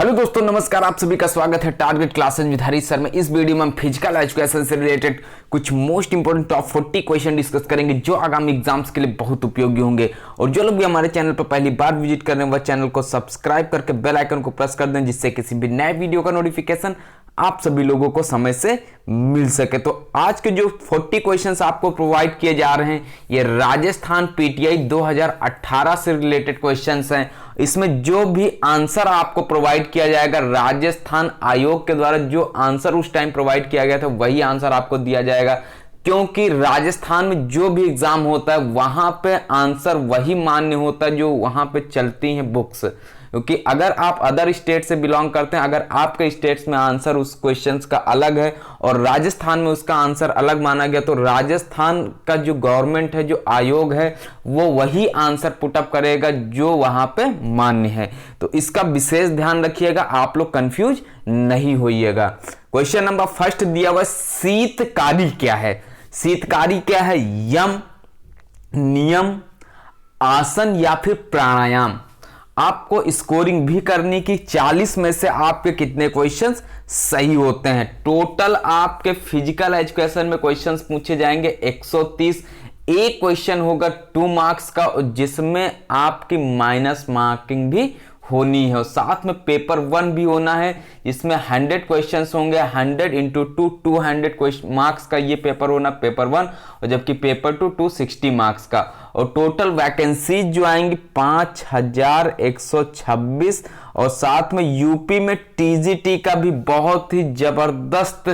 Hello दोस्तों, नमस्कार। आप सभी का स्वागत है target classes with Harish sir में। इस वीडियो में हम फिजिकल एजुकेशन से रिलेटेड कुछ most important top 40 question discuss करेंगे जो आगामी एग्जाम्स के लिए बहुत उपयोगी होंगे। और जो लोग भी हमारे चैनल पर पहली बार विजिट कर रहे हैं वह चैनल को सब्सक्राइब करके बेल आइकन को प्रेस कर दें, जिससे किसी भी नए वीडियो का नोटिफिकेशन आप सभी लोगों को समय से मिल सके। तो आज के जो 40 क्वेश्चंस आपको प्रोवाइड किए जा रहे हैं ये राजस्थान पीटीआई 2018 से रिलेटेड क्वेश्चंस हैं। इसमें जो भी आंसर आपको प्रोवाइड किया जाएगा राजस्थान आयोग के द्वारा जो आंसर उस टाइम प्रोवाइड किया गया था वही आंसर आपको दिया जाएगा, क्योंकि राजस्थान में जो भी एग्जाम होता है वहां पे आंसर वही मान्य होता है जो वहां पे चलती हैं बुक्स। क्योंकि अगर आप अदर स्टेट से बिलोंग करते हैं, अगर आपके स्टेट्स में आंसर उस क्वेश्चंस का अलग है और राजस्थान में उसका आंसर अलग माना गया, तो राजस्थान का जो गवर्नमेंट है, जो आयोग है, वो वही आंसर पुटअप करेगा जो वहां पे मान्य है। तो इसका विशेष ध्यान रखिएगा, आप लोग कंफ्यूज नहीं होइएगा। क्वेश्चन नंबर फर्स्ट दिया हुआ, शीतकारी क्या है? शीतकारी क्या है? यम, नियम, आसन या फिर प्राणायाम। आपको स्कोरिंग भी करनी कि 40 में से आपके कितने क्वेश्चंस सही होते हैं। टोटल आपके फिजिकल एजुकेशन में क्वेश्चंस पूछे जाएंगे 130। एक क्वेश्चन होगा 2 मार्क्स का जिसमें आपकी माइनस मार्किंग भी होनी है, और साथ में पेपर 1 भी होना है जिसमें 100 क्वेश्चंस होंगे। 100 इंटू 200 मार्क्स का ये पेपर होना, पेपर 1, और जबकि पेपर 2 260 मार्क्स का। और टोटल वैकेंसी जो आएंगी 5126, और साथ में यूपी में टीजीटी का भी बहुत ही जबरदस्त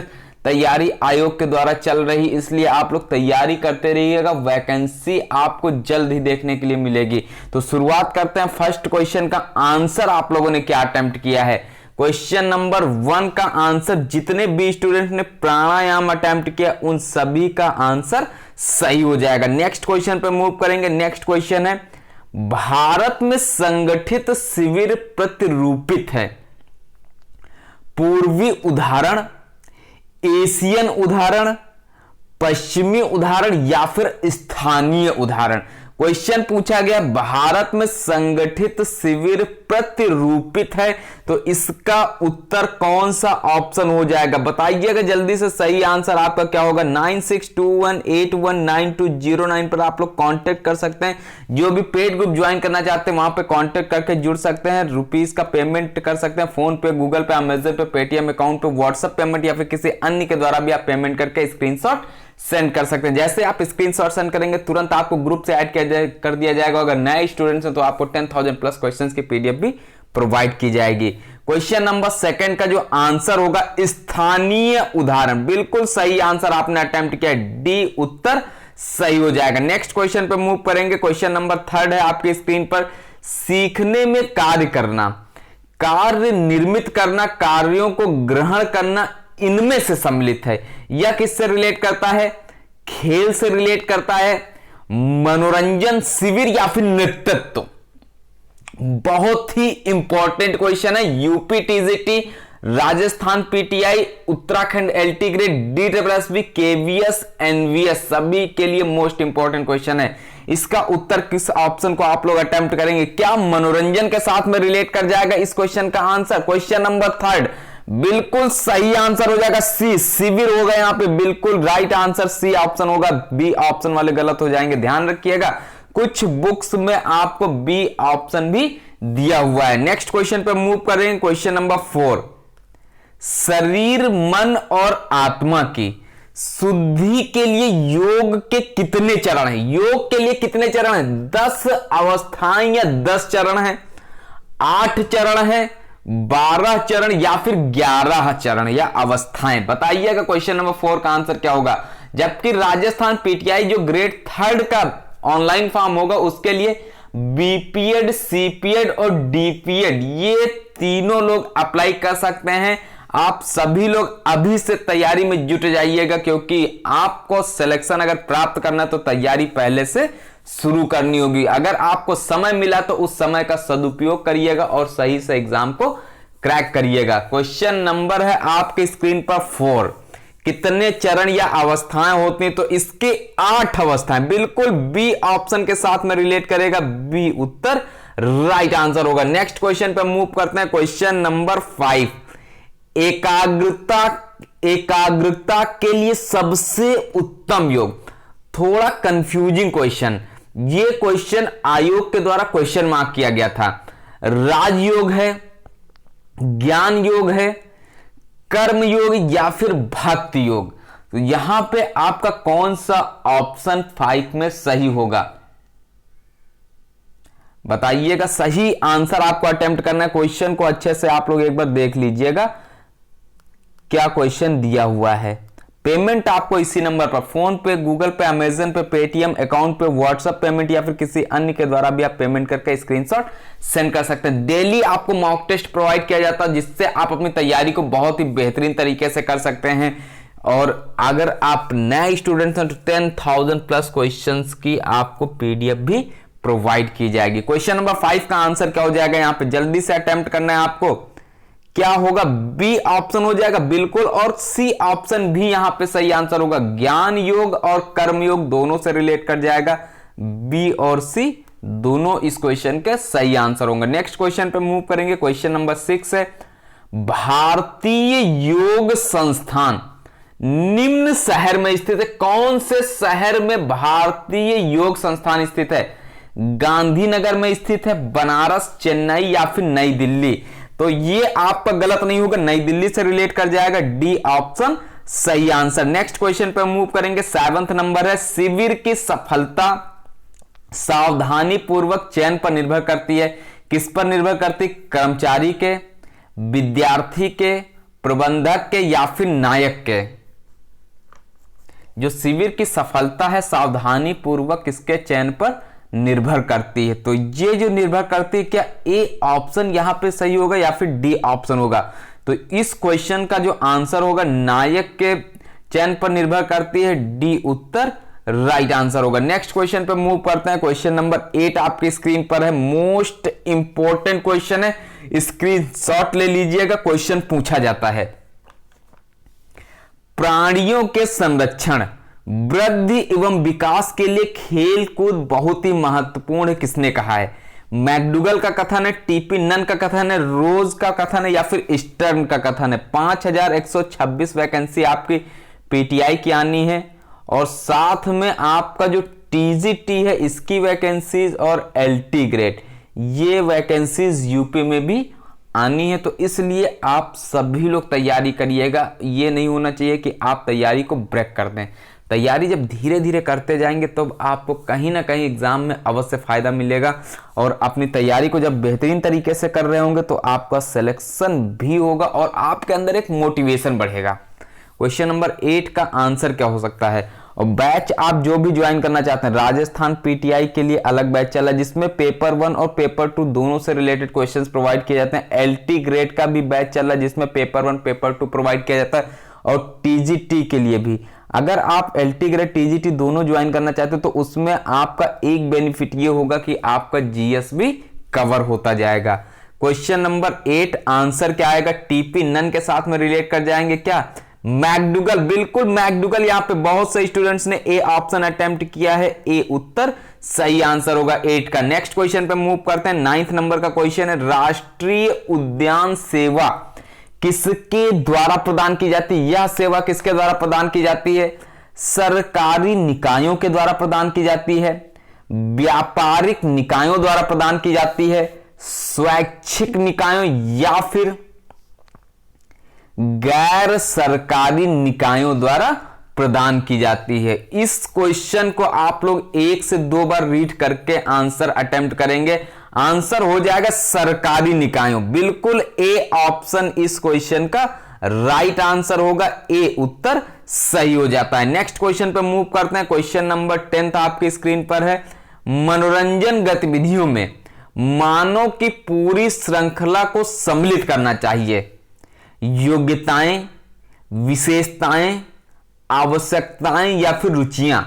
तैयारी आयोग के द्वारा चल रही, इसलिए आप लोग तैयारी करते रहिएगा। वैकेंसी आपको जल्द ही देखने के लिए मिलेगी। तो शुरुआत करते हैं। फर्स्ट क्वेश्चन का आंसर आप लोगों ने क्या अटेम्प्ट किया है? क्वेश्चन नंबर 1 का आंसर, जितने भी स्टूडेंट ने प्राणायाम अटेम्प्ट किया उन सभी का आंसर सही हो जाएगा। नेक्स्ट क्वेश्चन पे मूव करेंगे। नेक्स्ट क्वेश्चन है, भारत में संगठित शिविर प्रतिरूपित है? पूर्वी उदाहरण, एशियन उदाहरण, पश्चिमी उदाहरण या फिर स्थानीय उदाहरण। क्वेश्चन पूछा गया भारत में संगठित शिविर प्रतिरूपित है, तो इसका उत्तर कौन सा ऑप्शन हो जाएगा? बताइएगा जल्दी से। सही आंसर आपका क्या होगा? 9621819209 पर आप लोग कांटेक्ट कर सकते हैं। जो भी पेड ग्रुप ज्वाइन करना चाहते हैं वहां पे कांटेक्ट करके जुड़ सकते हैं। रुपीस का पेमेंट कर सकते हैं फोन पे, गूगल पे, अमेजन पे, पेटीएम अकाउंट पे, व्हाट्सएप पेमेंट या फिर किसी अन्य के द्वारा भी आप पेमेंट करके स्क्रीनशॉट सेंड कर सकते हैं। जैसे आप स्क्रीनशॉट सेंड करेंगे तुरंत आपको ग्रुप से ऐड कर दिया जाएगा। अगर नए स्टूडेंट्स हैं तो आपको 10,000 प्लस क्वेश्चंस की पीडीएफ भी प्रोवाइड की जाएगी। क्वेश्चन नंबर 2 का जो आंसर होगा स्थानीय उदाहरण, बिल्कुल सही आंसर आपने अटेम्प्ट किया, डी उत्तर सही हो जाएगा। नेक्स्ट क्वेश्चन पे मूव करेंगे। क्वेश्चन नंबर 3 है आपकी स्क्रीन पर, सीखने में कार्य करना, कार्य निर्मित करना, कार्यों को ग्रहण करना इनमें से सम्मिलित है। यह किससे रिलेट करता है? खेल से रिलेट करता है, मनोरंजन, शिविर या फिर नेतृत्व। बहुत ही इंपॉर्टेंट क्वेश्चन है। UP TGT, Rajasthan PTI, Uttarakhand LT grade, DSSB, KVS, NVS सभी के लिए मोस्ट इंपॉर्टेंट क्वेश्चन है। इसका उत्तर किस ऑप्शन को आप लोग अटेम्प्ट करेंगे? क्या मनोरंजन के साथ में रिलेट कर जाएगा इस क्वेश्चन का आंसर? क्वेश्चन नंबर 3 बिल्कुल सही आंसर हो जाएगा, सी, शिविर होगा यहां पे। बिल्कुल राइट आंसर सी ऑप्शन होगा। बी ऑप्शन वाले गलत हो जाएंगे, ध्यान रखिएगा। कुछ बुक्स में आपको बी ऑप्शन भी दिया हुआ है। नेक्स्ट क्वेश्चन पे मूव करेंगे। क्वेश्चन नंबर 4, शरीर, मन और आत्मा की शुद्धि के लिए योग के कितने चरण हैं? योग के लिए कितने चरण हैं? 10 अवस्थाएं या 10 चरण हैं, 8 चरण हैं, 12 चरण या फिर 11 चरण या अवस्थाएं? बताइएगा क्वेश्चन नंबर 4 का आंसर क्या होगा। जबकि राजस्थान पीटीआई जो ग्रेड 3 का ऑनलाइन फॉर्म होगा उसके लिए बीपीएड, सीपीएड और डीपीएड ये तीनों लोग अप्लाई कर सकते हैं। आप सभी लोग अभी से तैयारी में जुट जाइएगा, क्योंकि आपको सिलेक्शन अगर प्राप्त करना है तो तैयारी पहले से शुरू करनी होगी। अगर आपको समय मिला तो उस समय का सदुपयोग करिएगा और सही से एग्जाम को क्रैक करिएगा। क्वेश्चन नंबर है आपके स्क्रीन पर 4, कितने चरण या अवस्थाएं होती हैं? तो इसके 8 अवस्थाएं, बिल्कुल बी ऑप्शन के साथ में रिलेट करेगा। बी उत्तर राइट आंसर होगा। नेक्स्ट क्वेश्चन पे मूव करते हैं, क्वेश्चन नंबर 5। एकाग्रता के लिए सबसे उत्तम योग। थोड़ा कंफ्यूजिंग क्वेश्चन, ये क्वेश्चन आयोग के द्वारा क्वेश्चन मार्क किया गया था। राजयोग है, ज्ञान योग है, कर्म योग या फिर भक्ति योग। तो यहां पे आपका कौन सा ऑप्शन 5 में सही होगा, बताइएगा। सही आंसर आपको अटेम्प्ट करना है। क्वेश्चन को अच्छे से आप लोग एक बार देख लीजिएगा क्या क्वेश्चन दिया हुआ है। पेमेंट आपको इसी नंबर पर फोन पे, गूगल पे, अमेजन पे, पेटीएम अकाउंट पे, व्हाट्सएप पेमेंट या फिर किसी अन्य के द्वारा भी आप पेमेंट करके स्क्रीनशॉट सेंड कर सकते हैं। डेली आपको मॉक टेस्ट प्रोवाइड किया जाता है जिससे आप अपनी तैयारी को बहुत ही बेहतरीन तरीके से कर सकते हैं। और अगर आप नए स्टूडेंट्स हैं तो 10,000 प्लस क्वेश्चंस की आपको पीडीएफ भी प्रोवाइड की जाएगी। क्वेश्चन नंबर 5 का आंसर क्या हो जाएगा, यहां पे जल्दी से अटेम्प्ट करना है आपको। क्या होगा, बी ऑप्शन हो जाएगा बिल्कुल, और सी ऑप्शन भी यहां पे सही आंसर होगा। ज्ञान योग और कर्म योग दोनों से रिलेट कर जाएगा। बी और सी दोनों इस क्वेश्चन के सही आंसर होंगे। नेक्स्ट क्वेश्चन पे मूव करेंगे, क्वेश्चन नंबर 6 है। भारतीय योग संस्थान निम्न शहर में स्थित है। कौन से शहर में भारतीय योग संस्थान स्थित है? गांधीनगर में स्थित है, बनारस, चेन्नई या फिर नई दिल्ली। तो ये आपका गलत नहीं होगा, नई दिल्ली से रिलेट कर जाएगा। डी ऑप्शन सही आंसर। नेक्स्ट क्वेश्चन पे मूव करेंगे, 7वां नंबर है। शिविर की सफलता सावधानी पूर्वक चयन पर निर्भर करती है। किस पर निर्भर करती? कर्मचारी के, विद्यार्थी के, प्रबंधक के या फिर नायक के। जो शिविर की सफलता है सावधानी पूर्वक किसके चयन पर निर्भर करती है? तो ये जो निर्भर करती है, क्या ए ऑप्शन यहां पे सही होगा या फिर डी ऑप्शन होगा? तो इस क्वेश्चन का जो आंसर होगा नायक के चयन पर निर्भर करती है। डी उत्तर राइट आंसर होगा। नेक्स्ट क्वेश्चन पे मूव करते हैं, क्वेश्चन नंबर 8 आपकी स्क्रीन पर है। मोस्ट इंपॉर्टेंट क्वेश्चन है, स्क्रीनशॉट ले लीजिएगा। क्वेश्चन पूछा जाता है, प्राणियों के संरक्षण, वृद्धि एवं विकास के लिए खेल कूद बहुत ही महत्वपूर्ण है, किसने कहा है? मैकडूगल का कथन है, टीपी नन का कथन है, रोज का कथन है या फिर स्टर्न का कथन है। 5126 वैकेंसी आपकी पीटीआई की आनी है, और साथ में आपका जो टीजीटी है इसकी वैकेंसीज और एलटी ग्रेड ये वैकेंसीज यूपी में भी आनी है। तो इसलिए आप सभी लोग तैयारी करिएगा। ये नहीं होना चाहिए कि आप तैयारी को ब्रेक कर दें। तैयारी जब धीरे धीरे करते जाएंगे तो आपको कहीं ना कहीं एग्जाम में अवश्य फायदा मिलेगा, और अपनी तैयारी को जब बेहतरीन तरीके से कर रहे होंगे तो आपका सिलेक्शन भी होगा और आपके अंदर एक मोटिवेशन बढ़ेगा। क्वेश्चन नंबर 8 का आंसर क्या हो सकता है? और बैच आप जो भी ज्वाइन करना चाहते हैं, राजस्थान पीटीआई के लिए अलग बैच चला जिसमें पेपर 1 और पेपर 2 दोनों से रिलेटेड क्वेश्चंस प्रोवाइड किए जाते हैं। एलटी ग्रेड का भी बैच चला जिसमें पेपर 1 पेपर 2 प्रोवाइड किया जाता है, और टीजीटी के लिए भी। अगर आप एलटी ग्रेड टीजीटी दोनों ज्वाइन करना चाहते हो तो उसमें आपका एक बेनिफिट ये होगा कि आपका जीएस भी कवर होता जाएगा। क्वेश्चन नंबर 8 आंसर क्या आएगा? टीपी नन के साथ में रिलेट कर जाएंगे क्या? मैकडूगल, बिल्कुल मैकडूगल। यहां पे बहुत से स्टूडेंट्स ने ए ऑप्शन अटेम्प्ट किया है, ए उत्तर सही आंसर होगा 8 का। नेक्स्ट क्वेश्चन पे मूव करते हैं, 9 नंबर का क्वेश्चन है। राष्ट्रीय उद्यान सेवा किसके द्वारा प्रदान की जाती है? यह सेवा किसके द्वारा प्रदान की जाती है? सरकारी निकायों के द्वारा प्रदान की जाती है, व्यापारिक निकायों द्वारा प्रदान की जाती है, स्वैच्छिक निकायों या फिर गैर सरकारी निकायों द्वारा प्रदान की जाती है? इस क्वेश्चन को आप लोग 1 से 2 बार रीड करके आंसर अटेम्प्ट करेंगे। आंसर हो जाएगा सरकारी निकायों। बिल्कुल ए ऑप्शन इस क्वेश्चन का राइट आंसर होगा, ए उत्तर सही हो जाता है। नेक्स्ट क्वेश्चन पे मूव करते हैं, क्वेश्चन नंबर 10 आपकी स्क्रीन पर है। मनोरंजन गतिविधियों में मानव की पूरी श्रृंखला को सम्मिलित करना चाहिए। योग्यताएं, विशेषताएं, आवश्यकताएं या फिर रुचियां।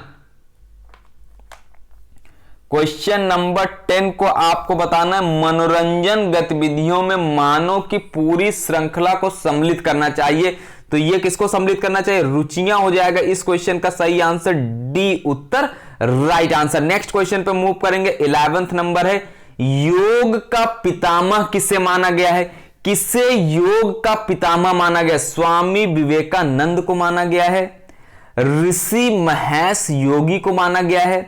क्वेश्चन नंबर 10 को आपको बताना है, मनोरंजन गतिविधियों में मानव की पूरी श्रृंखला को सम्मिलित करना चाहिए। तो ये किसको सम्मिलित करना चाहिए? रुचियां हो जाएगा इस क्वेश्चन का सही आंसर, डी उत्तर राइट आंसर। नेक्स्ट क्वेश्चन पे मूव करेंगे, 11वां नंबर है। योग का पितामह किसे माना गया है? किसे योग का पितामह माना गया? स्वामी विवेकानंद को माना गया है, ऋषि महेश योगी को माना गया है,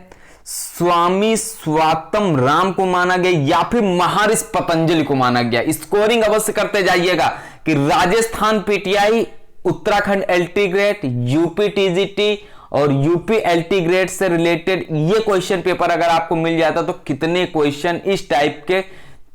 स्वामी स्वातम राम को माना गया, या फिर महर्षि पतंजलि को माना गया? स्कोरिंग अवश्य करते जाइएगा कि Rajasthan PTI, Uttarakhand LT grade, UP TGT और यूपी एलटी ग्रेड से रिलेटेड ये क्वेश्चन पेपर अगर आपको मिल जाता तो कितने क्वेश्चन इस टाइप के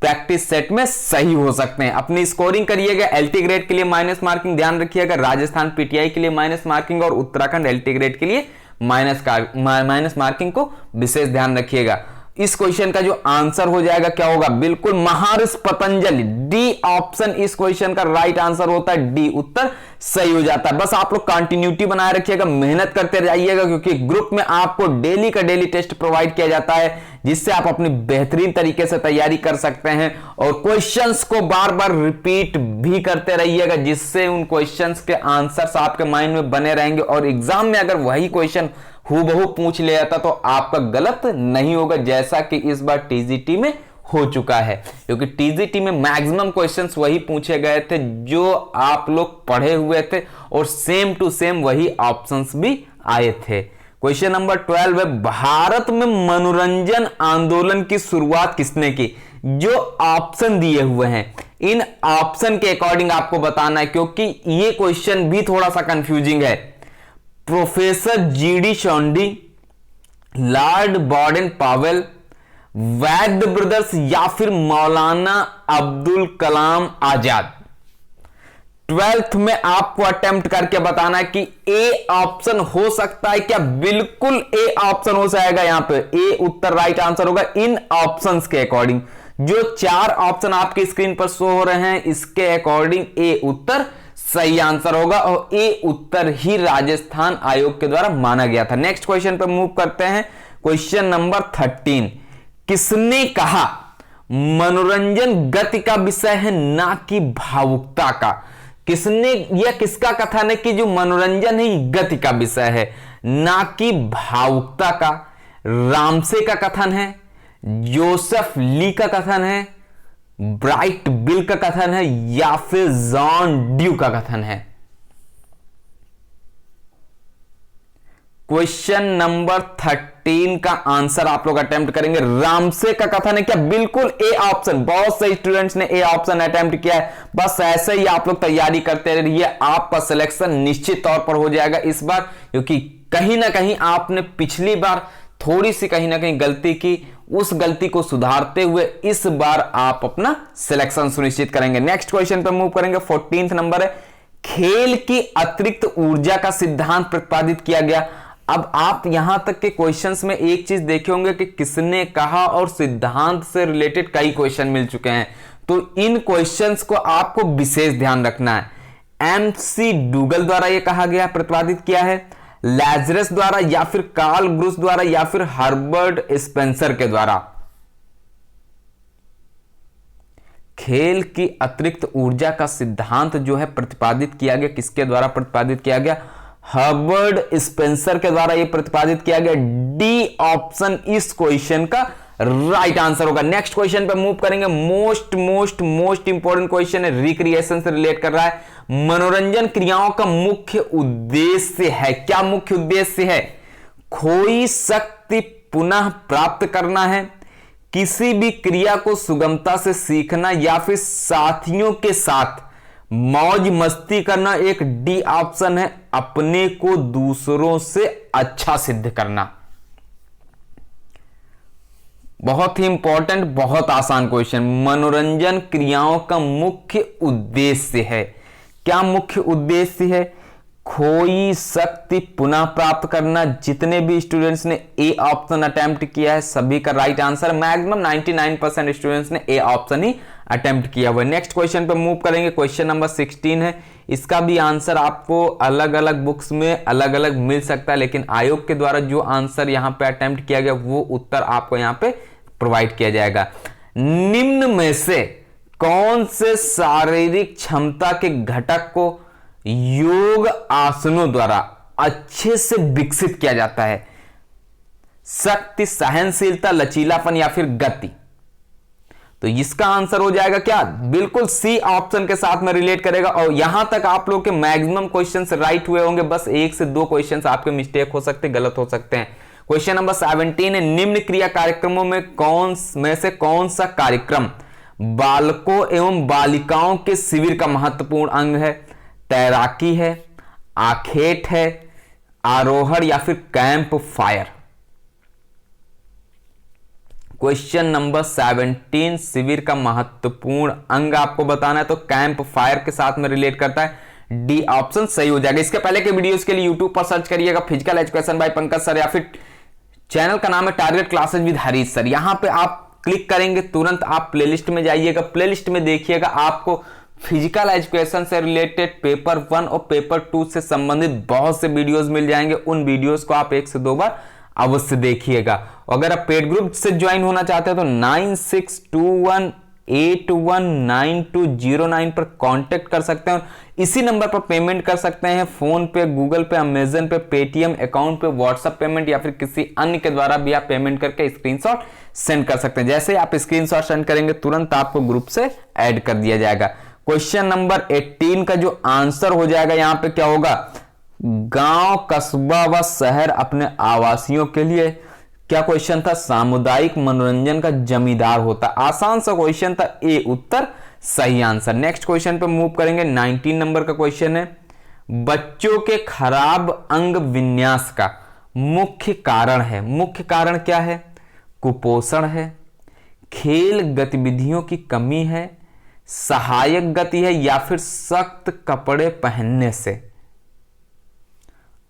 प्रैक्टिस सेट में सही हो सकते हैं। अपनी स्कोरिंग करिएगा। एलटी ग्रेड के लिए माइनस मार्किंग ध्यान रखिएगा, राजस्थान पीटीआई के लिए माइनस मार्किंग और उत्तराखंड एलटी ग्रेड के लिए माइनस मार्किंग को विशेष ध्यान रखिएगा। इस क्वेश्चन का जो आंसर हो जाएगा क्या होगा? बिल्कुल महर्षि पतंजलि, डी ऑप्शन इस क्वेश्चन का राइट आंसर होता है, डी उत्तर सही हो जाता है। बस आप लोग कंटिन्यूटी बनाए रखिएगा, मेहनत करते जाइएगा, क्योंकि ग्रुप में आपको डेली का डेली टेस्ट प्रोवाइड किया जाता है, जिससे आप अपनी बेहतरीन तरीके से तैयारी कर सकते हैं। और क्वेश्चंस को बार बार रिपीट भी करते रहिएगा, जिससे उन क्वेश्चंस के आंसर्स आपके माइंड में बने रहेंगे और एग्जाम में अगर वही क्वेश्चन हूबहू पूछ लिया था तो आपका गलत नहीं होगा, जैसा कि इस बार टीजीटी में हो चुका है। क्योंकि टीजीटी में मैक्सिमम क्वेश्चंस वही पूछे गए थे जो आप लोग पढ़े हुए थे और सेम टू सेम वही ऑप्शंस भी आए थे। क्वेश्चन नंबर 12 है, भारत में मनोरंजन आंदोलन की शुरुआत किसने की? जो ऑप्शन दिए हुए हैं इन ऑप्शन के अकॉर्डिंग आपको बताना है, क्योंकि ये क्वेश्चन भी थोड़ा सा कंफ्यूजिंग है। प्रोफेसर जीडी शॉन्डी, लॉर्ड बॉर्डन पावेल, वैद ब्रदर्स या फिर मौलाना अब्दुल कलाम आजाद? 12th में आपको अटेम्प्ट करके बताना है कि ए ऑप्शन हो सकता है क्या? बिल्कुल ए ऑप्शन हो जाएगा। यहां पे ए उत्तर राइट आंसर होगा इन ऑप्शंस के अकॉर्डिंग। जो 4 ऑप्शन आपकी स्क्रीन पर शो हो रहे हैं इसके अकॉर्डिंग ए उत्तर सही आंसर होगा और ए उत्तर ही राजस्थान आयोग के द्वारा माना गया था। नेक्स्ट क्वेश्चन पर मूव करते हैं। क्वेश्चन नंबर 13, किसने कहा मनोरंजन गति का विषय है ना कि भावुकता का? किसने, यह किसका कथन है कि जो मनोरंजन है गति का विषय है ना कि भावुकता का? रामसे का कथन है, जोसेफ ली का कथन है, ब्राइट बिल का कथन है या फिर जॉन ड्यू का कथन है? क्वेश्चन नंबर 13 का आंसर आप लोग अटेम्प्ट करेंगे। रामसे का कथन है क्या? बिल्कुल ए ऑप्शन। बहुत से स्टूडेंट्स ने ए ऑप्शन अटेम्प्ट किया है। बस ऐसे ही आप लोग तैयारी करते रहिए, आपका सिलेक्शन निश्चित तौर पर हो जाएगा इस बार, क्योंकि कहीं ना कहीं आपने पिछली बार थोड़ी सी कहीं ना कहीं गलती की, उस गलती को सुधारते हुए इस बार आप अपना सिलेक्शन सुनिश्चित करेंगे। नेक्स्ट क्वेश्चन पर मूव करेंगे। 14th नंबर है, खेल की अतिरिक्त ऊर्जा का सिद्धांत प्रतिपादित किया गया। अब आप यहां तक के क्वेश्चंस में एक चीज देखे होंगे कि किसने कहा और सिद्धांत से रिलेटेड कई क्वेश्चन मिल चुके हैं, तो इन क्वेश्चंस को आपको विशेष ध्यान रखना है। एमसी डूगल द्वारा यह कहा गया, प्रतिपादित किया है, लैजरस द्वारा या फिर कार्ल ब्रूस द्वारा या फिर हर्बर्ट स्पेंसर के द्वारा? खेल की अतिरिक्त ऊर्जा का सिद्धांत जो है प्रतिपादित किया गया, किसके द्वारा प्रतिपादित किया गया? हर्बर्ट स्पेंसर के द्वारा यह प्रतिपादित किया गया। डी ऑप्शन इस क्वेश्चन का राइट आंसर होगा। नेक्स्ट क्वेश्चन पे मूव करेंगे। मोस्ट इंपॉर्टेंट क्वेश्चन है, रिक्रिएशन से रिलेट कर रहा है। मनोरंजन क्रियाओं का मुख्य उद्देश्य है क्या? मुख्य उद्देश्य है खोई शक्ति पुनः प्राप्त करना है, किसी भी क्रिया को सुगमता से सीखना या फिर साथियों के साथ मौज मस्ती करना? एक डी ऑप्शन है, अपने को दूसरों से अच्छा सिद्ध करना। बहुत ही इंपॉर्टेंट, बहुत आसान क्वेश्चन। मनोरंजन क्रियाओं का मुख्य उद्देश्य है क्या? मुख्य उद्देश्य है खोई शक्ति पुनः प्राप्त करना। जितने भी स्टूडेंट्स ने ए ऑप्शन अटेम्प्ट किया है सभी का राइट आंसर, मैक्सिमम 99% स्टूडेंट्स ने ए ऑप्शन ही अटेम्प्ट किया हुआ है। नेक्स्ट क्वेश्चन पे मूव करेंगे। क्वेश्चन नंबर 16 है, इसका भी आंसर आपको अलग अलग बुक्स में अलग अलग मिल सकता है, लेकिन आयोग के द्वारा जो आंसर यहां पे अटेम्प्ट किया गया वो उत्तर आपको यहां पे प्रोवाइड किया जाएगा। निम्न में से कौन से शारीरिक क्षमता के घटक को योग आसनों द्वारा अच्छे से विकसित किया जाता है? शक्ति, सहनशीलता, लचीलापन या फिर गति? तो इसका आंसर हो जाएगा क्या, बिल्कुल सी ऑप्शन के साथ में रिलेट करेगा। और यहां तक आप लोग के मैक्सिमम क्वेश्चंस राइट हुए होंगे, बस 1 से 2 क्वेश्चंस आपके मिस्टेक हो सकते, गलत हो सकते हैं। क्वेश्चन नंबर 17 है, निम्न क्रिया कार्यक्रमों में से कौन सा कार्यक्रम बालकों एवं बालिकाओं के शिविर का महत्वपूर्ण अंग है? तैराकी है, आखेट है, आरोहण या फिर कैंप फायर? क्वेश्चन नंबर 17 शिविर का महत्वपूर्ण अंग आपको बताना है, तो कैंप फायर के साथ में रिलेट करता है। डी ऑप्शन सही हो जाएगा। इसके पहले के वीडियोस के लिए यूट्यूब पर सर्च करिएगा physical education by Pankaj sir, या फिर चैनल का नाम है target classes with Harish sir. यहां पे आप क्लिक करेंगे तुरंत आप प्लेलिस्ट में जाइएगा, प्लेलिस्ट में देखिएगा आपको फिजिकल एजुकेशन से रिलेटेड पेपर 1 और पेपर 2 से संबंधित बहुत से वीडियोस मिल जाएंगे। उन वीडियोस को आप 1 से 2 बार अवश्य देखिएगा। अगर आप पेड ग्रुप से ज्वाइन होना चाहते हैं तो 9621819209 पर कांटेक्ट कर सकते हैं। इसी नंबर पर पेमेंट कर सकते हैं, फोन पे, गूगल पे, अमेजन पे, पेटीएम अकाउंट पे, व्हाट्सएप पेमेंट या फिर किसी अन्य के द्वारा भी आप पेमेंट करके स्क्रीनशॉट सेंड कर सकते हैं। जैसे ही आप स्क्रीनशॉट सेंड करेंगे तुरंत आपको ग्रुप से ऐड कर दिया जाएगा। क्वेश्चन नंबर 18 का जो आंसर हो जाएगा यहां पे क्या होगा, गांव, कस्बा व शहर अपने आवासियों के लिए, क्या क्वेश्चन था, सामुदायिक मनोरंजन का जमींदार होता। आसान सा क्वेश्चन था, ए उत्तर सही आंसर। नेक्स्ट क्वेश्चन पे मूव करेंगे। 19 नंबर का क्वेश्चन है, बच्चों के खराब अंग विन्यास का मुख्य कारण है। मुख्य कारण क्या है? कुपोषण है, खेल गतिविधियों की कमी है, सहायक गति है या फिर सख्त कपड़े पहनने से।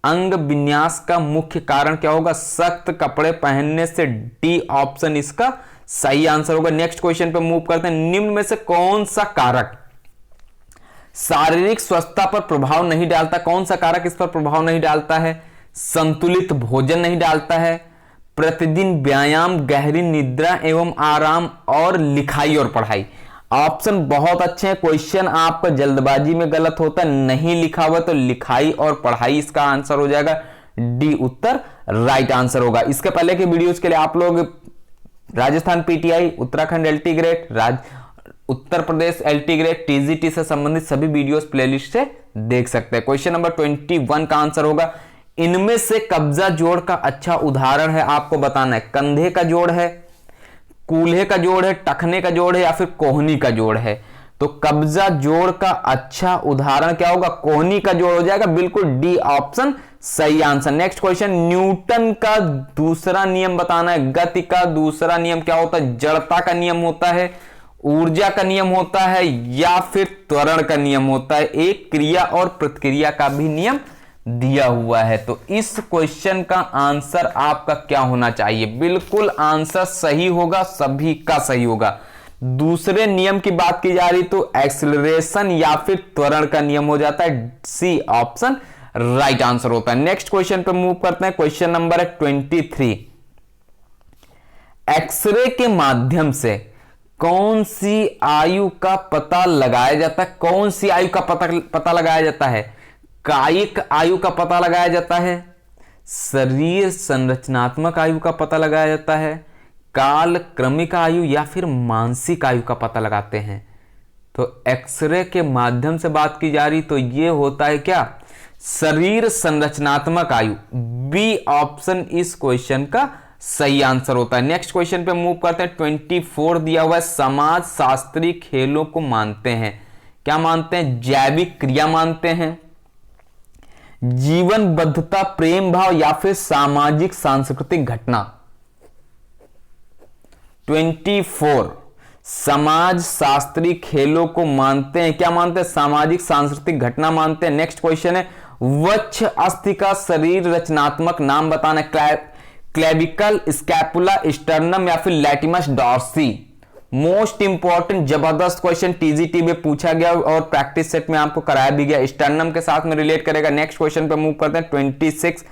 अंग विन्यास का मुख्य कारण क्या होगा? सख्त कपड़े पहनने से। डी ऑप्शन इसका सही आंसर होगा। नेक्स्ट क्वेश्चन पे मूव करते हैं। निम्न में से कौन सा कारक शारीरिक स्वस्थता पर प्रभाव नहीं डालता? कौन सा कारक इस पर प्रभाव नहीं डालता है? संतुलित भोजन नहीं डालता है, प्रतिदिन व्यायाम, गहरी निद्रा एवं आराम, और लिखाई और पढ़ाई। ऑप्शन बहुत अच्छे हैं। क्वेश्चन आपका जल्दबाजी में गलत होता है, नहीं लिखा हुआ, तो लिखाई और पढ़ाई इसका आंसर हो जाएगा। डी उत्तर राइट आंसर होगा। इसके पहले के वीडियोस के लिए आप लोग Rajasthan PTI, Uttarakhand LT grade, Uttar Pradesh LT grade, TGT से संबंधित सभी वीडियोस प्लेलिस्ट से देख सकते हैं। क्वेश्चन नंबर 21 का आंसर होगा, इनमें से कब्जा जोड़ का अच्छा उदाहरण है, आपको बताना है। कंधे का जोड़ है, कूल्हे का जोड़ है, टखने का जोड़ है या फिर कोहनी का जोड़ है? तो कब्जा जोड़ का अच्छा उदाहरण क्या होगा? कोहनी का जोड़ हो जाएगा। बिल्कुल डी ऑप्शन सही आंसर। नेक्स्ट क्वेश्चन, न्यूटन का दूसरा नियम बताना है। गति का दूसरा नियम क्या होता है? जड़ता का नियम होता है, ऊर्जा का नियम होता है या फिर त्वरण का नियम होता है? एक क्रिया और प्रतिक्रिया का भी नियम दिया हुआ है। तो इस क्वेश्चन का आंसर आपका क्या होना चाहिए? बिल्कुल आंसर सही होगा, सभी का सही होगा। दूसरे नियम की बात की जा रही तो एक्सीलरेशन या फिर त्वरण का नियम हो जाता है। सी ऑप्शन राइट आंसर होता है। नेक्स्ट क्वेश्चन पे मूव करते हैं। क्वेश्चन नंबर है 23, एक्सरे के माध्यम से कौन सी आयु का पता लगाया जाता है? कौन सी आयु का पता लगाया जाता है? कायिक आयु का पता लगाया जाता है, शरीर संरचनात्मक आयु का पता लगाया जाता है, काल क्रमिक आयु या फिर मानसिक आयु का पता लगाते हैं? तो एक्सरे के माध्यम से बात की जा रही तो ये होता है क्या? शरीर संरचनात्मक आयु। बी ऑप्शन इस क्वेश्चन का सही आंसर होता है। नेक्स्ट क्वेश्चन पे मूव करते हैं। 24 दिया हुआ है, समाज शास्त्री खेलों को मानते हैं, क्या मानते हैं? जैविक क्रिया मानते हैं, जीवनबद्धता, प्रेम भाव या फिर सामाजिक सांस्कृतिक घटना? 24 समाज शास्त्री खेलों को मानते हैं, क्या मानते हैं? सामाजिक सांस्कृतिक घटना मानते हैं। नेक्स्ट क्वेश्चन है, वक्ष अस्थि का शरीर रचनात्मक नाम बताना। क्लेविकल, स्कैपुला, स्टर्नम या फिर लैटिमस डॉर्सी? मोस्ट इंपॉर्टेंट जबरदस्त क्वेश्चन टीजीटी में पूछा गया और प्रैक्टिस सेट में आपको कराया भी गया। स्टर्नम के साथ में रिलेट करेगा। नेक्स्ट क्वेश्चन पे मूव करते हैं। 26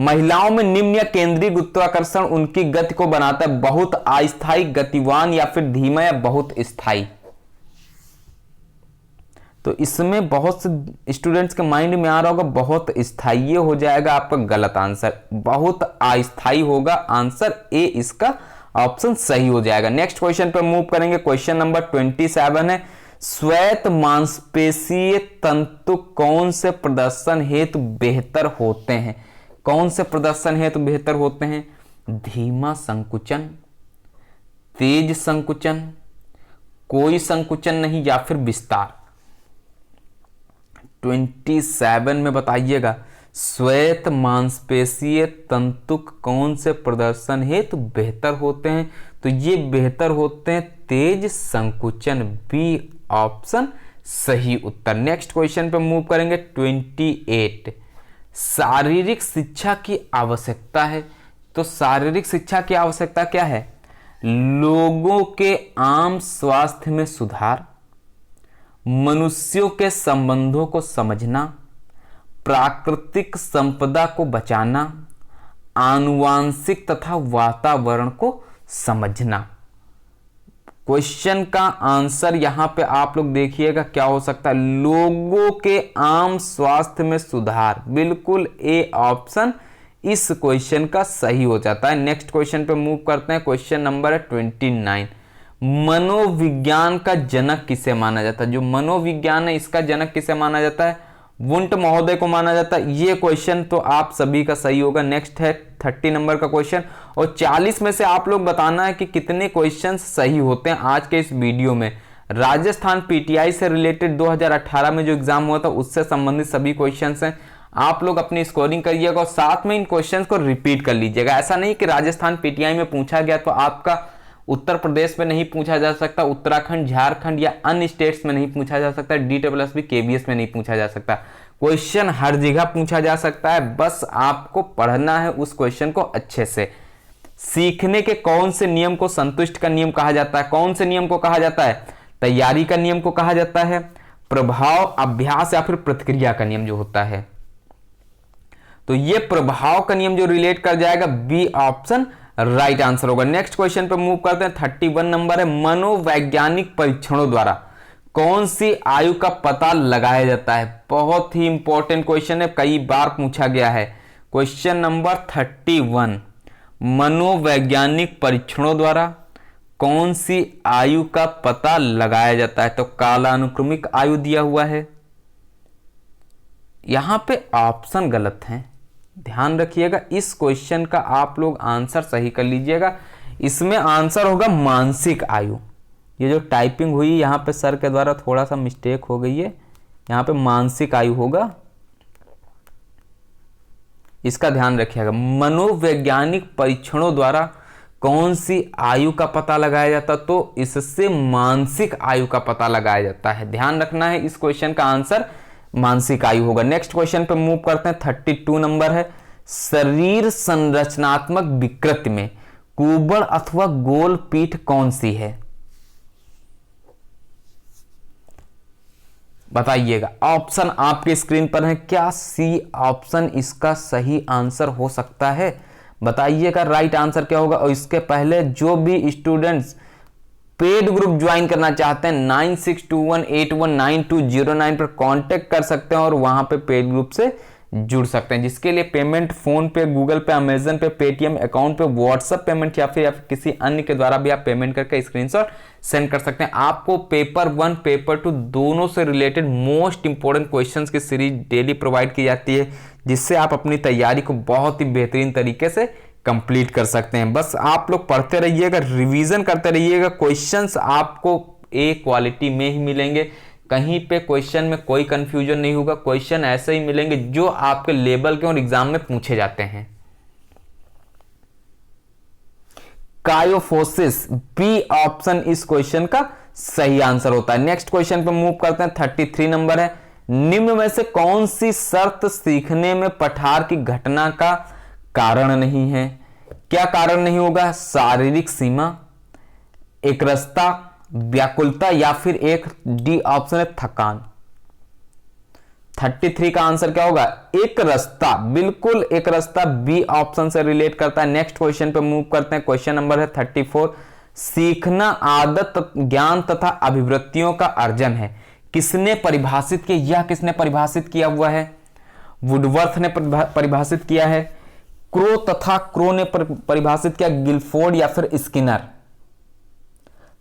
महिलाओं में निम्न या केंद्रीय गुरुत्वाकर्षण उनकी गति को बनाता है? बहुत अस्थायी, गतिवान या फिर धीमा या बहुत स्थायी? तो इसमें बहुत से स्टूडेंट्स के माइंड में आ रहा होगा बहुत स्थायी हो जाएगा आपका गलत आंसर, बहुत अस्थायी होगा। आंसर ए इसका ऑप्शन सही हो जाएगा। नेक्स्ट क्वेश्चन पर मूव करेंगे। क्वेश्चन नंबर 27 है, श्वेत मांसपेशीय तंतु कौन से प्रदर्शन हेतु बेहतर होते हैं? कौन से प्रदर्शन हेतु बेहतर होते हैं? धीमा संकुचन, तेज संकुचन, कोई संकुचन नहीं, या फिर विस्तार। 27 में बताइएगा, श्वेत मांसपेशीय तंतु कौन से प्रदर्शन हेतु बेहतर होते हैं? तो ये बेहतर होते हैं तेज संकुचन, बी ऑप्शन सही उत्तर। नेक्स्ट क्वेश्चन पे मूव करेंगे। 28, शारीरिक शिक्षा की आवश्यकता है। तो शारीरिक शिक्षा की आवश्यकता क्या है? लोगों के आम स्वास्थ्य में सुधार, मनुष्यों के संबंधों को समझना, प्राकृतिक संपदा को बचाना, आनुवांशिक तथा वातावरण को समझना। क्वेश्चन का आंसर यहां पे आप लोग देखिएगा क्या हो सकता है? लोगों के आम स्वास्थ्य में सुधार, बिल्कुल ए ऑप्शन इस क्वेश्चन का सही हो जाता है। नेक्स्ट क्वेश्चन पे मूव करते हैं। क्वेश्चन नंबर है 29, मनोविज्ञान का जनक किसे माना जाता है? जो मनोविज्ञान है इसका जनक किसे माना जाता है? वुंट महोदय को माना जाता है। ये क्वेश्चन तो आप सभी का सही होगा। नेक्स्ट है 30 नंबर का क्वेश्चन, और 40 में से आप लोग बताना है कि कितने क्वेश्चन सही होते हैं आज के इस वीडियो में। राजस्थान पीटीआई से रिलेटेड 2018 में जो एग्जाम हुआ था उससे संबंधित सभी क्वेश्चन हैं। आप लोग अपनी स्कोरिंग करिएगा और साथ में इन क्वेश्चन को रिपीट कर लीजिएगा। ऐसा नहीं कि राजस्थान पीटीआई में पूछा गया तो आपका उत्तर प्रदेश में नहीं पूछा जा सकता, उत्तराखंड, झारखंड या अन्य स्टेट्स में नहीं पूछा जा सकता, DSSB KVS में नहीं पूछा जा सकता। क्वेश्चन हर जगह पूछा जा सकता है, बस आपको पढ़ना है उस क्वेश्चन को अच्छे से। सीखने के कौन से नियम को संतुष्ट का नियम कहा जाता है? कौन से नियम को कहा जाता है? तैयारी का नियम को कहा जाता है, प्रभाव, अभ्यास या फिर प्रतिक्रिया का नियम जो होता है। तो ये प्रभाव का नियम जो रिलेट कर जाएगा, बी ऑप्शन राइट आंसर होगा। नेक्स्ट क्वेश्चन पे मूव करते हैं। 31 नंबर है, मनोवैज्ञानिक परीक्षणों द्वारा कौन सी आयु का पता लगाया जाता है? बहुत ही इंपॉर्टेंट क्वेश्चन है, कई बार पूछा गया है। क्वेश्चन नंबर 31, मनोवैज्ञानिक परीक्षणों द्वारा कौन सी आयु का पता लगाया जाता है? तो कालानुक्रमिक आयु दिया हुआ है। यहां पे ऑप्शन गलत है, ध्यान रखिएगा। इस क्वेश्चन का आप लोग आंसर सही कर लीजिएगा। इसमें आंसर होगा मानसिक आयु। ये जो टाइपिंग हुई यहाँ पे सर के द्वारा थोड़ा सा मिस्टेक हो गई है, यहाँ पे मानसिक आयु होगा, इसका ध्यान रखिएगा। मनोवैज्ञानिक परीक्षणों द्वारा कौन सी आयु का पता लगाया जाता? तो इससे मानसिक आयु का पता लगाया जाता है। ध्यान रखना है, इस क्वेश्चन का आंसर मानसिक आयु होगा। नेक्स्ट क्वेश्चन पे मूव करते हैं। 32 नंबर है, शरीर संरचनात्मक विकृति में कुबड़ अथवा गोल पीठ कौन सी है? बताइएगा। ऑप्शन आपके स्क्रीन पर है। क्या सी ऑप्शन इसका सही आंसर हो सकता है? बताइएगा राइट आंसर क्या होगा। और इसके पहले जो भी स्टूडेंट्स पेड ग्रुप ज्वाइन करना चाहते हैं 9621819209 पर कांटेक्ट कर सकते हैं और वहां पे पेड ग्रुप से जुड़ सकते हैं, जिसके लिए पेमेंट फोन पे, गूगल पे, अमेजन पे, पेटीएम अकाउंट पे, व्हाट्सएप पेमेंट या फिर किसी अन्य के द्वारा भी आप पेमेंट करके स्क्रीनशॉट सेंड कर सकते हैं। आपको पेपर 1 पेपर 2 दोनों से रिलेटेड मोस्ट इंपोर्टेंट क्वेश्चंस की सीरीज डेली प्रोवाइड की जाती है, जिससे आप अपनी तैयारी को बहुत ही बेहतरीन तरीके से कंप्लीट कर सकते हैं। बस आप लोग पढ़ते रहिएगा, रिवीजन करते रहिएगा। क्वेश्चंस आपको ए क्वालिटी में ही मिलेंगे, कहीं पे क्वेश्चन में कोई कंफ्यूजन नहीं होगा। क्वेश्चन ऐसे ही मिलेंगे जो आपके लेवल के और एग्जाम में पूछे जाते हैं। कायोफोसिस, बी ऑप्शन इस क्वेश्चन का सही आंसर होता है। नेक्स्ट क्वेश्चन पे मूव करते हैं। 33 नंबर है, निम्न में से कौन सी शर्त सीखने में पठार की घटना का कारण नहीं है? क्या कारण नहीं होगा? शारीरिक सीमा, एक रास्ता, व्याकुलता या फिर एक डी ऑप्शन है थकान। 33 का आंसर क्या होगा? एक रास्ता, बिल्कुल एक रास्ता बी ऑप्शन से रिलेट करता है। नेक्स्ट क्वेश्चन पे मूव करते हैं। क्वेश्चन नंबर है 34, सीखना आदत, ज्ञान तथा अभिवृत्तियों का अर्जन है। किसने परिभाषित किया? यह किसने परिभाषित किया हुआ है? वुडवर्थ ने परिभाषित किया है, क्रो तथा क्रो ने परिभाषित किया, गिलफोर्ड या फिर स्किनर।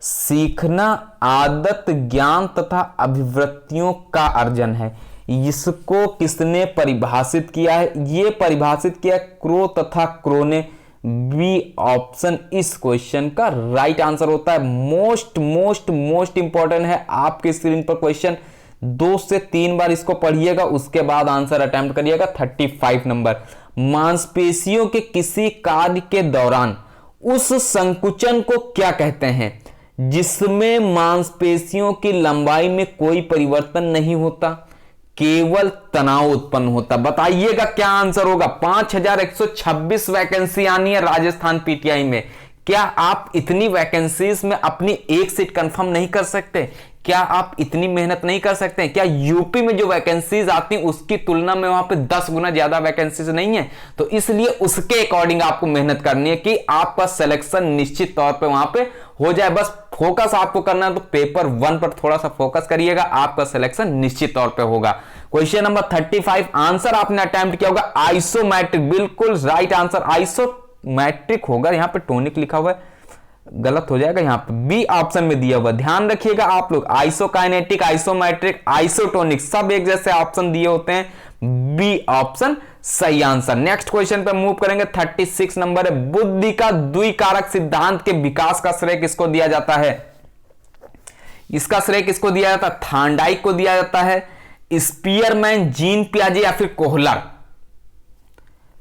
सीखना आदत, ज्ञान तथा अभिवृत्तियों का अर्जन है, इसको किसने परिभाषित किया है? ये परिभाषित किया क्रो तथा क्रो ने। बी ऑप्शन इस क्वेश्चन का राइट आंसर होता है। मोस्ट इंपॉर्टेंट है आपके स्क्रीन पर क्वेश्चन, 2 से 3 बार इसको पढ़िएगा, उसके बाद आंसर अटेम्प्ट करिएगा। 35 नंबर, मांसपेशियों के किसी कार्य के दौरान उस संकुचन को क्या कहते हैं जिसमें मांसपेशियों की लंबाई में कोई परिवर्तन नहीं होता, केवल तनाव उत्पन्न होता? बताइएगा क्या आंसर होगा। 5126 वैकेंसी आनी है राजस्थान पीटीआई में। क्या आप इतनी वैकेंसीज में अपनी एक सीट कंफर्म नहीं कर सकते? क्या आप इतनी मेहनत नहीं कर सकते? क्या यूपी में जो वैकेंसीज आती हैं उसकी तुलना में वहां पे 10 गुना ज्यादा वैकेंसीज नहीं है? तो इसलिए उसके अकॉर्डिंग आपको मेहनत करनी है कि आपका सिलेक्शन निश्चित तौर पे वहां पे हो जाए। बस फोकस आपको करना है, तो पेपर 1 पर थोड़ा सा फोकस करिएगा, आपका सिलेक्शन निश्चित तौर पे होगा। क्वेश्चन नंबर 35, आंसर आपने अटेम्प्ट किया होगा आइसोमेट्रिक। बिल्कुल राइट आंसर आइसोमेट्रिक होगा। यहां पे टोनिक लिखा हुआ है, गलत हो जाएगा, यहां पे बी ऑप्शन में दिया हुआ, ध्यान रखिएगा आप लोग। आइसोकाइनेटिक, आइसोमेट्रिक, आइसोटोनिक सब एक जैसे ऑप्शन दिए होते हैं, बी ऑप्शन सही आंसर। नेक्स्ट क्वेश्चन पे मूव करेंगे। 36 नंबर है, बुद्धि का द्विकारक सिद्धांत के विकास का श्रेय किसको दिया जाता है? इसका श्रेय किसको दिया जाता है? थार्नडाइक को दिया जाता है, स्पीयरमैन, जीन पियाजे या फिर कोहलर?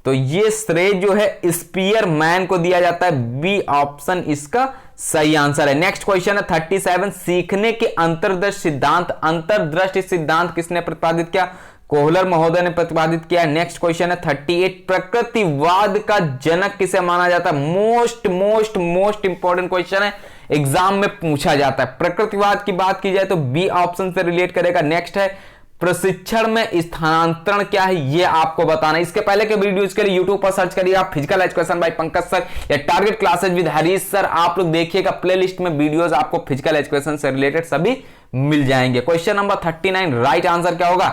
तो ये श्रेय जो है स्पीयरमैन को दिया जाता है, बी ऑप्शन इसका सही आंसर है। नेक्स्ट क्वेश्चन है 37, सीखने के अंतर्दृष्टि सिद्धांत। अंतर्दृष्टि सिद्धांत किसने प्रतिपादित किया? कोहलर महोदय ने प्रतिपादित किया। नेक्स्ट क्वेश्चन है 38, प्रकृतिवाद का जनक किसे माना जाता है? मोस्ट इंपॉर्टेंट क्वेश्चन है, एग्जाम में पूछा जाता है। प्रकृतिवाद की बात की जाए तो बी ऑप्शन से रिलेट करेगा। नेक्स्ट है प्रशिक्षण में स्थानांतरण क्या है, ये आपको बताना है। इसके पहले के वीडियोज के लिए YouTube पर सर्च करिए आप physical education by Pankaj sir या target classes with Harish sir, आप लोग देखिएगा प्लेलिस्ट में वीडियोस आपको फिजिकल एजुकेशन से रिलेटेड सभी मिल जाएंगे। क्वेश्चन नंबर 39, राइट आंसर क्या होगा?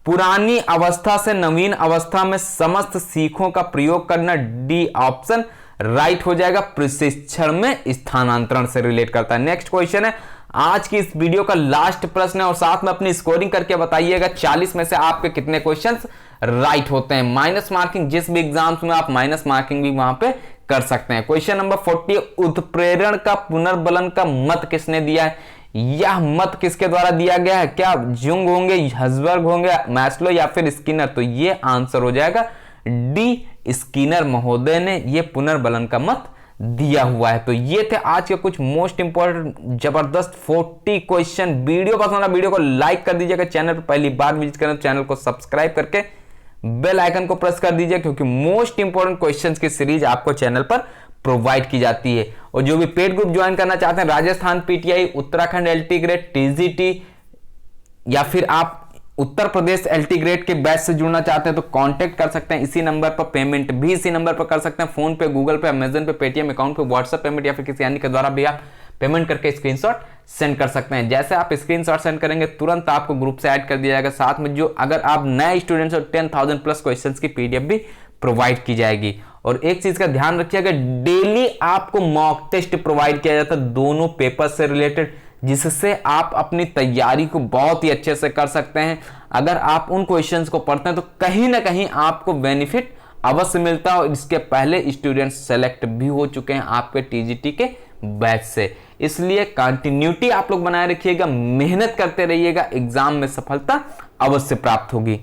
पुरानी अवस्था से नवीन अवस्था में समस्त सीखों का प्रयोग करना, डी ऑप्शन राइट हो जाएगा, प्रशिक्षण में स्थानांतरण से रिलेट करता है। नेक्स्ट क्वेश्चन है आज की इस वीडियो का लास्ट प्रश्न है और साथ में अपनी स्कोरिंग करके बताइएगा 40 में से आपके कितने क्वेश्चंस राइट होते हैं। माइनस मार्किंग, जिस भी एग्जाम्स में आप माइनस मार्किंग भी वहां पे कर सकते हैं। क्वेश्चन नंबर 40, उत्प्रेरण का पुनर्बलन का मत किसने दिया है? यह मत किसके द्वारा दिया गया है? क्या जुंग होंगे, हर्ट्जबर्ग होंगे, मैस्लो या फिर स्किनर? तो ये आंसर हो जाएगा डी, स्किनर महोदय ने ये पुनर्बलन का मत दिया हुआ है। तो ये थे आज के कुछ मोस्ट इंपॉर्टेंट जबरदस्त 40 क्वेश्चन। वीडियो पसंद है वीडियो को लाइक कर दीजिएगा, चैनल पर पहली बार विजिट करें तो चैनल को सब्सक्राइब करके बेल आइकन को प्रेस कर दीजिए, क्योंकि मोस्ट इंपॉर्टेंट क्वेश्चंस की सीरीज आपको चैनल पर प्रोवाइड की जाती है। और जो भी पेड ग्रुप ज्वाइन करना चाहते हैं, Rajasthan PTI, Uttarakhand LT grade, TGT या फिर आप उत्तर प्रदेश एलटी ग्रेड के बैच से जुड़ना चाहते हैं तो कांटेक्ट कर सकते हैं इसी नंबर पर। पेमेंट भी इसी नंबर पर कर सकते हैं, फोन पे, गूगल पे, अमेजन पे, पेटीएम अकाउंट पे, व्हाट्सएप पेमेंट या फिर किसी अन्य के द्वारा भी आप पेमेंट करके स्क्रीनशॉट सेंड कर सकते हैं। जैसे आप स्क्रीनशॉट सेंड करेंगे तुरंत आपको ग्रुप से ऐड कर दिया जाएगा। साथ में जो अगर आप नए स्टूडेंट्स हो 10,000 प्लस क्वेश्चन की पीडीएफ भी प्रोवाइड की जाएगी। और एक चीज का ध्यान रखिएगा, डेली आपको मॉक टेस्ट प्रोवाइड किया जाता है दोनों पेपर से रिलेटेड, जिससे आप अपनी तैयारी को बहुत ही अच्छे से कर सकते हैं। अगर आप उन क्वेश्चंस को पढ़ते हैं तो कहीं ना कहीं आपको बेनिफिट अवश्य मिलता है। और इसके पहले स्टूडेंट्स सेलेक्ट भी हो चुके हैं आपके टीजीटी के बैच से। इसलिए कंटिन्यूटी आप लोग बनाए रखिएगा, मेहनत करते रहिएगा, एग्जाम में सफलता अवश्य प्राप्त होगी।